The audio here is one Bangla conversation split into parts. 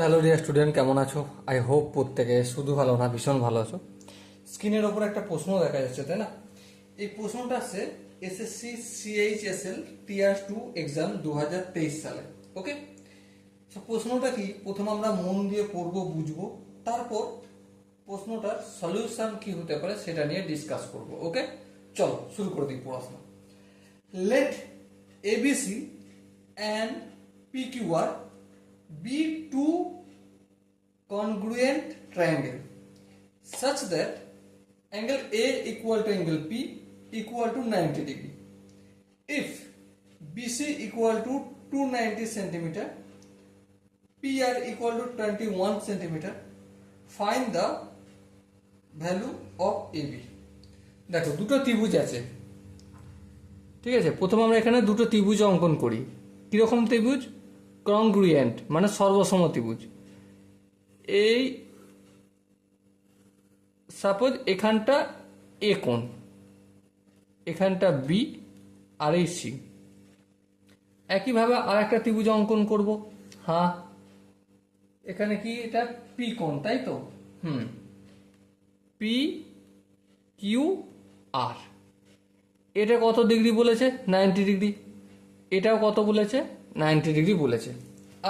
হ্যালো ডিয়ার স্টুডেন্ট, কেমন আছো? আই হোপ প্রত্যেকে শুধু ভালো না, ভীষণ ভালো আছো। স্ক্রিনের ওপর একটা প্রশ্ন দেখা যাচ্ছে, তাই না? এই প্রশ্নটা আছে এসএসসি সিএইচএসএল টিয়ার 2 এক্সাম 2023 সালে। ওকে, তো প্রশ্নটা কি, প্রথমে আমরা মন দিয়ে পড়বো, বুঝবো, তারপর প্রশ্নটার সলিউশন কি হতে পারে সেটা নিয়ে ডিসকাস করব। ওকে, চলো শুরু করে দিই পড়াশোনা। Let ABC and PQR be two congruent triangle such that angle A equal to angle P equal to 90 degree. If BC equal to 290 centimeter, PR equal to 21 centimeter, find the value of AB. দেখো দুটো ত্রিভুজ আছে, ঠিক আছে? প্রথমে আমরা এখানে দুটো ত্রিভুজ অঙ্কন করি। কিরকম ত্রিভুজ? কংগ্রুয়েন্ট মানে সর্বসম ত্রিভুজ। এই সাপোজ এখানটা এ কোণ, এখানটা বি আর এই সি। একইভাবে আর একটা ত্রিভুজ অঙ্কন করব। হ্যাঁ, এখানে কি এটা পি কোণ, তাই তো? P Q R. এটা কত ডিগ্রি বলেছে? 90 ডিগ্রি। এটাও কত বলেছে? 90 ডিগ্রি বলেছে।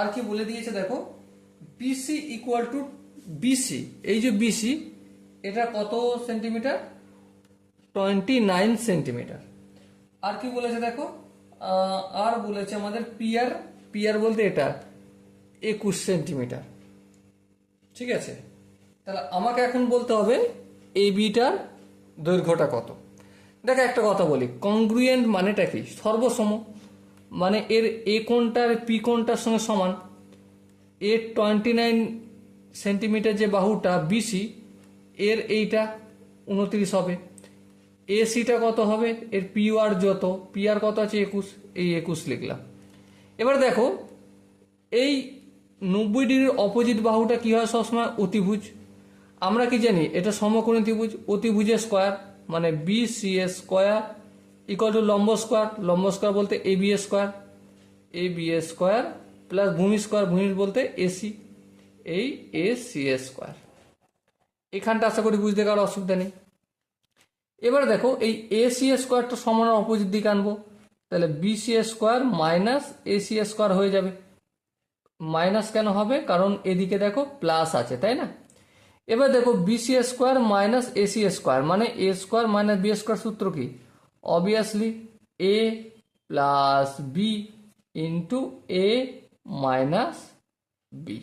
আর কি বলে দিয়েছে দেখো, বিসি ইকুয়াল টু বিসি, এই যে বিসি এটা কত সেন্টিমিটার? 29 সেন্টিমিটার। আর কি বলেছে দেখো, আর বলেছে আমাদের পিআর, পিআর বলতে এটা 21 সেন্টিমিটার। ঠিক আছে, তাহলে আমাকে এখন বলতে হবে এই বিটার দৈর্ঘ্যটা কত। দেখো একটা কথা বলি, কংগ্রুয়েন্ট মানেটা কি? সর্বসম, মানে এর এ কোণটার পি কোণটার সঙ্গে সমান। এর 29 সেন্টিমিটার যে বাহুটা বিসি, এর এইটা 29 হবে। এসিটা কত হবে? এর পিআর যত, পিআর কত আছে? 21, এই 21 লিখলাম। এবার দেখো এই 90 ডিগ্রির অপোজিট বাহুটা কি হয় সবসময়? অতিভুজ। আমরা কি জানি? এটা সমকোণী ত্রিভুজ, অতিভুজের স্কোয়ার মানে বিসি এ স্কোয়ার ইকুয়াল টু লম্ব স্কোয়ার, লম্ব স্কোয়ার বলতে AB square, AB square plus ভূমি স্কোয়ার, ভূমি বলতে এসি, এই এসি স্কোয়ার। এখানটা আশা করি বুঝতে কারো অসুবিধা নেই। এবার দেখো এই এসি স্কোয়ারটা সমান অপোজিট দিকে আনবো, তাহলে BC square minus AC square হয়ে যাবে। মাইনাস কেন হবে? কারণ এদিকে দেখো প্লাস আছে, তাই না? এবার দেখো BC square minus AC square মানে A square minus B square. সূত্র কি? Obviously A plus B into A minus B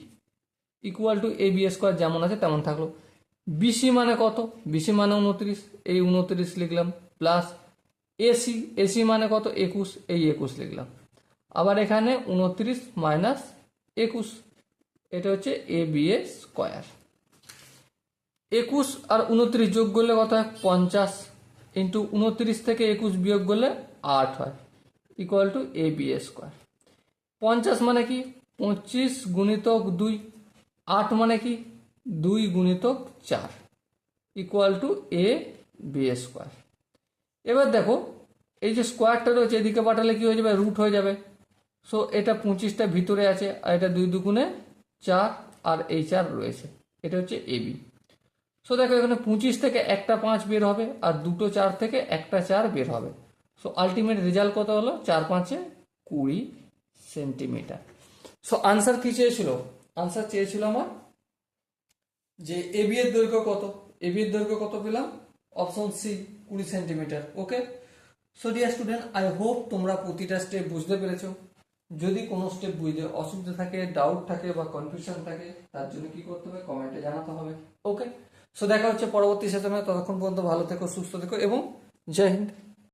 equal to A B square, যেমন আছে তেমন থাকলো। বিসি মানে কত? বিসি মানে 29, এই 29 লিখলাম, প্লাস এসি, এসি মানে কত? 21, এই 21 লিখলাম। আবার এখানে 29 মাইনাস 21, এটা হচ্ছে এ বি এ স্কোয়ার। 21 আর 29 যোগ করলে কত হয়? 50 ইন্টু 29 থেকে 21 বিয়োগ করলে 8 হয়, equal to A B A square. 50 মানে কি? 25 গুণিতক 2, 8 মানে কি? 2 গুণিতক 4, equal to A B A square. এবার দেখো এই যে স্কোয়ারটা রয়েছে এদিকে পাঠালে কি হয়ে যাবে? রুট হয়ে যাবে। সো এটা 25টা ভিতরে আছে আর এটা 2 দুগুণে 4 আর এই 4 রয়েছে, এটা হচ্ছে এবি। সো দেখো এখানে 25 থেকে একটা 5 বের হবে আর দুটো 4 থেকে একটা 4 বের হবে। সো আলটিমেট রেজাল্ট কত হলো? 4 5 20 সেন্টিমিটার। সো আনসার কি চেয়েছিল? আনসার চেয়েছিল আমার যে এবি এর দৈর্ঘ্য কত। এবি এর দৈর্ঘ্য কত পেলাম? Option C, 20 centimetre. Okay, so dear student, I hope তোমরা প্রতিটা স্টেপ বুঝতে পেরেছো। যদি কোনো স্টেপ বুঝতে অসুবিধা থাকে, ডাউট থাকে বা কনফিউশন থাকে, তার জন্য কি করতে হবে? কমেন্টে জানাতে হবে। ওকে, সো দেখা হচ্ছে পরবর্তী সেশনে। ততক্ষণ পর্যন্ত ভালো থেকো, সুস্থ থেকো এবং জয় হিন্দ।